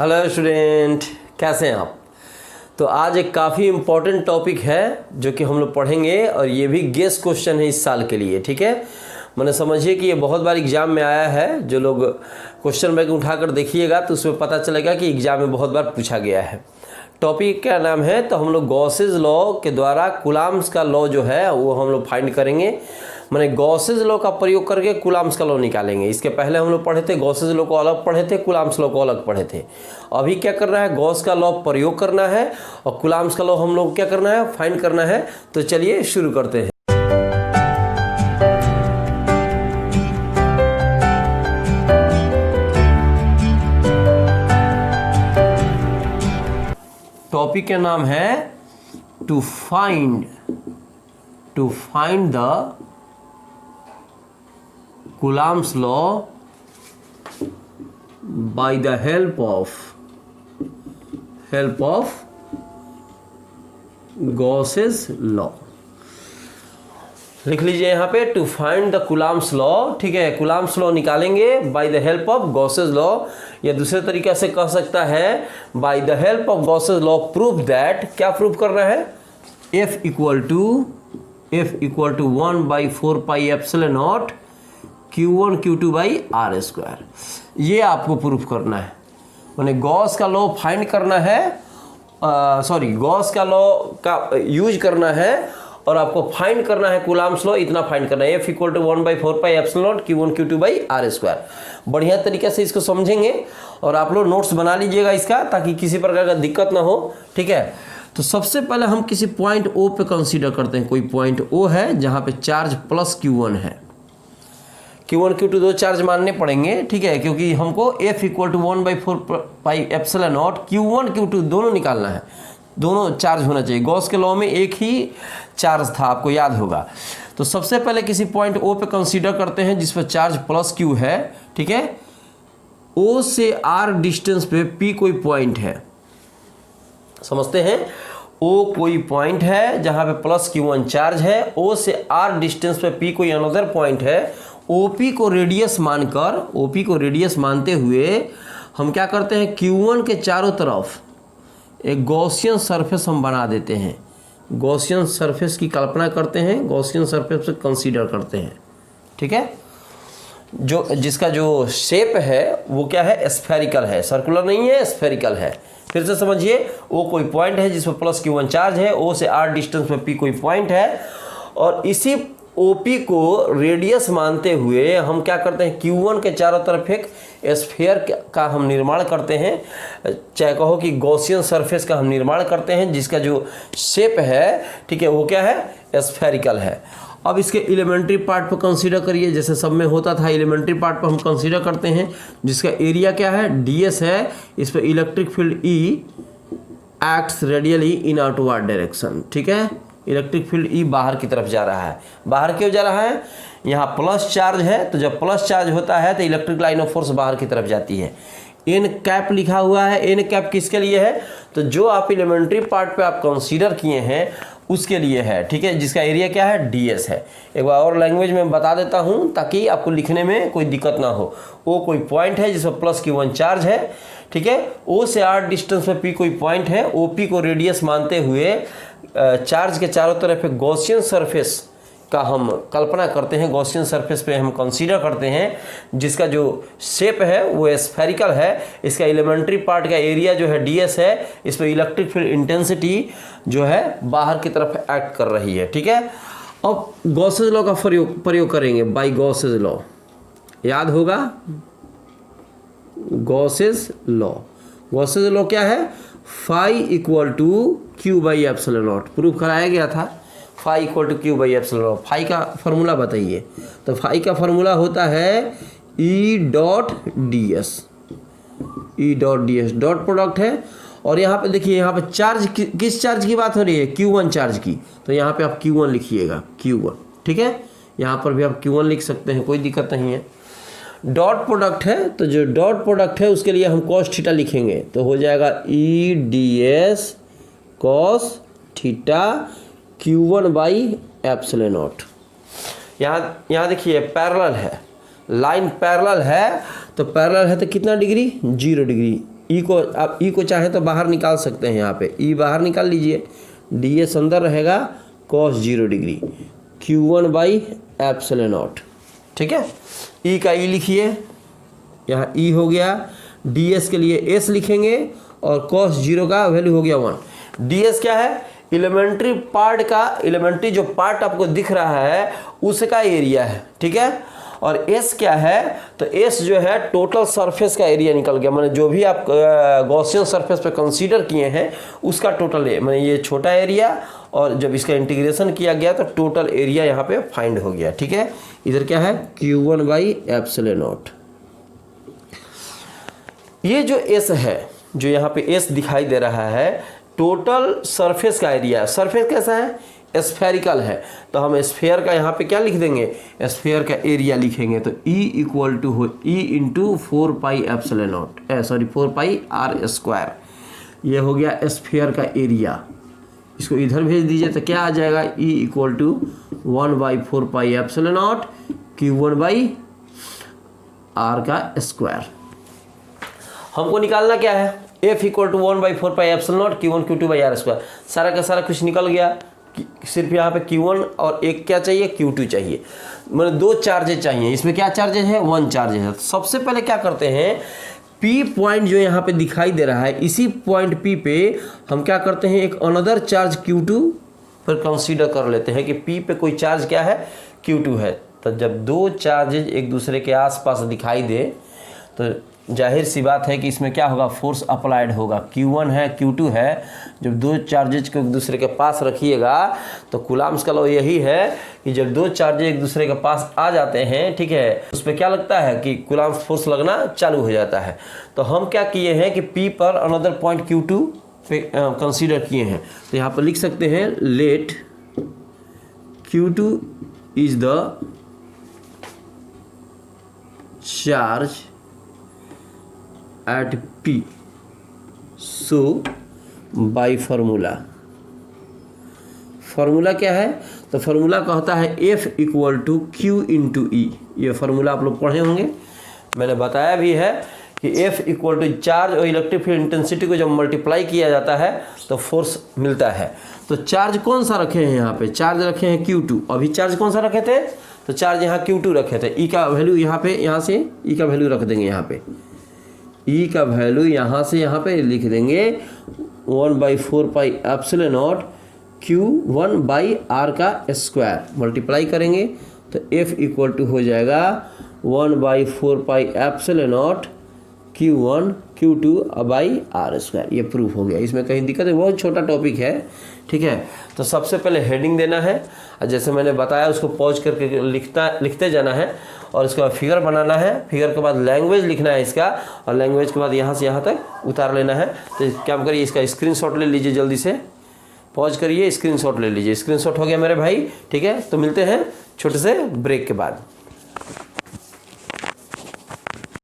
Hello student, कैसे हैं आप। तो आज एक काफ़ी इम्पॉर्टेंट टॉपिक है जो कि हम लोग पढ़ेंगे और ये भी गेस क्वेश्चन है इस साल के लिए। ठीक है, मैंने समझिए कि ये बहुत बार एग्ज़ाम में आया है। जो लोग क्वेश्चन बैंक उठाकर देखिएगा तो उसमें पता चलेगा कि एग्ज़ाम में बहुत बार पूछा गया है। टॉपिक का नाम है, तो हम लोग गॉसेस लॉ के द्वारा कूलम्ब्स का लॉ जो है वो हम लोग फाइंड करेंगे। मैंने गॉसेस लॉ का प्रयोग करके कूलम्ब्स का लॉ निकालेंगे। इसके पहले हम लोग पढ़े थे गॉसेस लॉ को अलग पढ़े थे, कूलम्ब्स लॉ को अलग पढ़े थे। अभी क्या करना है, गॉस का लॉ प्रयोग करना है और कूलम्ब्स का लॉ हम लोग क्या करना है, फाइंड करना है। तो चलिए शुरू करते हैं। टॉपिक का नाम है to find the Coulomb's law by the help of Gauss's law. लिख लीजिए यहाँ पे to find the Coulomb's law. ठीक है, कूलम्ब्स लॉ निकालेंगे by the help of Gauss's law, या दूसरे तरीके से कह सकता है by the help of Gauss's law prove that. क्या प्रूव करना है, F equal to 1/4πε0 Q1 Q2 by R square. ये आपको प्रूफ करना है, मैंने गॉस का लॉ फाइंड करना है, गॉस का लॉ का यूज करना है और आपको फाइंड करना है कूलम्ब्स लॉ। इतना फाइंड करना है, F equal to 1/4πε0 Q1 Q2 by R square. बढ़िया तरीके से इसको समझेंगे और आप लोग नोट्स बना लीजिएगा इसका, ताकि किसी प्रकार का दिक्कत ना हो। ठीक है, तो सबसे पहले हम किसी पॉइंट O पे कंसीडर करते हैं। कोई पॉइंट O है जहाँ पे चार्ज प्लस Q1 है। Q1 Q2 दो चार्ज मानने पड़ेंगे। ठीक है, क्योंकि हमको F equal to 1/4πε0 Q1 Q2 दोनों निकालना है, दोनों चार्ज होना चाहिए। गॉस के लॉ में एक ही चार्ज था, आपको याद होगा। तो सबसे पहले किसी पॉइंट O पे कंसीडर करते हैं जिस पर चार्ज प्लस Q है। ठीक है, O से R डिस्टेंस पे P कोई पॉइंट है, समझते हैं। O कोई पॉइंट है जहां पे प्लस Q1 चार्ज है, O से R डिस्टेंस पे P कोई अनदर पॉइंट है। OP को रेडियस मानते हुए हम क्या करते हैं, Q1 के चारों तरफ एक गॉसियन सरफेस हम बना देते हैं। गॉसियन सरफेस की कल्पना करते हैं, गॉसियन सरफेस पे कंसीडर करते हैं। ठीक है, जो जिसका जो शेप है वो क्या है, स्फेरिकल है, सर्कुलर नहीं है, स्फेरिकल है। फिर से समझिए, O कोई पॉइंट है जिसमें प्लस Q1 चार्ज है, O से R डिस्टेंस में P कोई पॉइंट है, और इसी OP को रेडियस मानते हुए हम क्या करते हैं, Q1 के चारों तरफ एक स्फीयर का हम निर्माण करते हैं, चाहे कहो कि गॉसियन सरफेस का हम निर्माण करते हैं, जिसका जो शेप है, ठीक है, वो क्या है, स्फेरिकल है। अब इसके एलिमेंट्री पार्ट पर कंसीडर करिए, जैसे सब में होता था। एलिमेंट्री पार्ट पर हम कंसीडर करते हैं जिसका एरिया क्या है, ds है। इस पर electric field E acts radially इन आउटवर्ड डायरेक्शन। ठीक है, इलेक्ट्रिक फील्ड E बाहर की तरफ जा रहा है। बाहर क्यों जा रहा है, यहाँ प्लस चार्ज है, तो जब प्लस चार्ज होता है तो इलेक्ट्रिक लाइन ऑफ फोर्स बाहर की तरफ जाती है। एन कैप लिखा हुआ है, एन कैप किसके लिए है, तो जो आप एलिमेंट्री पार्ट पे आप कंसीडर किए हैं उसके लिए है। ठीक है, जिसका एरिया क्या है, ds है। एक बार और लैंग्वेज में बता देता हूँ ताकि आपको लिखने में कोई दिक्कत ना हो। O कोई पॉइंट है जिसमें प्लस Q1 चार्ज है। ठीक है, O से R डिस्टेंस में P कोई पॉइंट है। OP को रेडियस मानते हुए चार्ज के चारों तरफ एक गॉसियन सरफेस का हम कल्पना करते हैं, गॉसियन सरफेस पे हम कंसीडर करते हैं, जिसका जो शेप है वो स्फेरिकल है। इसका एलिमेंट्री पार्ट का एरिया जो है ds है। इस पर इलेक्ट्रिक फील्ड इंटेंसिटी जो है बाहर की तरफ एक्ट कर रही है। ठीक है, अब गॉसेस लॉ का प्रयोग करेंगे, बाय गॉसेस लॉ, याद होगा गॉसेस लॉ। गॉसेस लॉ क्या है, phi equal to Q/ε0 proof कराया गया था। Phi equal to Q/ε0। Phi का फॉर्मूला बताइए, तो फाई का फॉर्मूला होता है E.ds। डॉट प्रोडक्ट है। और यहाँ पे देखिए, यहाँ पे चार्ज किस चार्ज की बात हो रही है, Q1 चार्ज की, तो यहाँ पे आप Q1 लिखिएगा, Q1। ठीक है, यहाँ पर भी आप Q1 लिख सकते हैं, कोई दिक्कत नहीं है। डॉट प्रोडक्ट है, तो जो डॉट प्रोडक्ट है उसके लिए हम cos थीटा लिखेंगे, तो हो जाएगा E.ds cos थीटा Q1/ε0। यहाँ देखिए पैरेलल है, लाइन पैरेलल है, तो पैरेलल है तो कितना डिग्री, 0 डिग्री। ई को आप ई को चाहें तो बाहर निकाल सकते हैं, यहाँ पे ई बाहर निकाल लीजिए, ds अंदर रहेगा cos 0 degree Q1 by epsilon not. ठीक है, ई का ई लिखिए, यहाँ ई हो गया, ds के लिए s लिखेंगे और cos 0 का वैल्यू हो गया 1। ds क्या है? एलिमेंट्री पार्ट का, एलिमेंट्री जो पार्ट आपको दिख रहा है उसका एरिया है। ठीक है, और s क्या है? तो s जो है टोटल सरफेस का एरिया निकल गया, मैंने जो भी आप गॉसियन सरफेस पे कंसीडर किए हैं उसका टोटल मैंने ये छोटा एरिया, और जब इसका इंटीग्रेशन किया गया तो टोटल एरिया यहाँ पे फाइंड हो गया। ठीक है, इधर क्या है? Q1 by epsilon not. ये जो s है, जो यहाँ पे s दिखाई दे रहा है, टोटल सरफेस का एरिया। सरफेस कैसा है? स्फेरिकल है, तो हम स्फेयर का यहाँ पे क्या लिख देंगे? स्फेयर का एरिया लिखेंगे, तो E इक्वल टू हो E into 4 pi epsilon not, 4 pi r square. ये हो गया स्फेयर का एरिया। इसको इधर भेज दीजिए तो क्या आ जाएगा? E equal to 1 by 4 pi epsilon naught Q1 by r का स्क्वायर। हमको निकालना क्या है? F equal to 1 by 4 pi epsilon naught Q1 Q2 by r square. सारा का सारा कुछ निकल गया, सिर्फ यहाँ पे Q1 और एक क्या चाहिए? Q2 चाहिए, मतलब 2 चार्जेज चाहिए। इसमें क्या चार्जेज है? 1 चार्जेज है। सबसे पहले क्या करते हैं, P पॉइंट जो यहाँ पे दिखाई दे रहा है, इसी पॉइंट P पे हम क्या करते हैं, एक अनदर चार्ज Q2 पर कंसीडर कर लेते हैं कि P पे कोई चार्ज क्या है? Q2 है। तो जब 2 चार्जेज एक दूसरे के आसपास दिखाई दे तो जाहिर सी बात है कि इसमें क्या होगा? फोर्स अप्लाइड होगा। Q1 है, Q2 है, जब 2 चार्जेज को एक दूसरे के पास रखिएगा तो कूलम्ब्स का लॉ यही है कि जब 2 चार्जेज एक दूसरे के पास आ जाते हैं, ठीक है, उस पर क्या लगता है कि कूलम्ब्स फोर्स लगना चालू हो जाता है। तो हम क्या किए हैं कि P पर अनदर पॉइंट Q2 पे कंसीडर किए हैं, तो यहाँ पर लिख सकते हैं let Q2 is the charge at P, so by formula क्या है? तो फार्मूला कहता है F equal to Q into E। ये फार्मूला आप लोग पढ़े होंगे, मैंने बताया भी है कि F इक्वल टू चार्ज और इलेक्ट्रिक फील्ड इंटेंसिटी को जब मल्टीप्लाई किया जाता है तो फोर्स मिलता है। तो चार्ज कौन सा रखे हैं? यहाँ पे चार्ज रखे हैं Q2। अभी चार्ज कौन सा रखे थे? तो चार्ज यहाँ Q2 रखे थे। E का वैल्यू यहाँ पे, यहाँ से E का वैल्यू रख देंगे, यहाँ पे E का वैल्यू यहाँ से यहाँ पे लिख देंगे 1 by 4 pi epsilon naught Q1 by r का स्क्वायर, मल्टीप्लाई करेंगे तो F इक्वल टू हो जाएगा 1 by 4 pi epsilon naught Q1 Q2 by r square. ये प्रूफ हो गया, इसमें कहीं दिक्कत है? बहुत छोटा टॉपिक है। ठीक है, तो सबसे पहले हेडिंग देना है, और जैसे मैंने बताया उसको पॉज करके लिखते जाना है, और इसके बाद फिगर बनाना है, फिगर के बाद लैंग्वेज लिखना है इसका, और लैंग्वेज के बाद यहाँ से यहाँ तक उतार लेना है। तो क्या करिए, इसका स्क्रीनशॉट ले लीजिए, जल्दी से पॉज करिए, स्क्रीनशॉट ले लीजिए। स्क्रीनशॉट हो गया मेरे भाई। ठीक है, तो मिलते हैं छोटे से ब्रेक के बाद।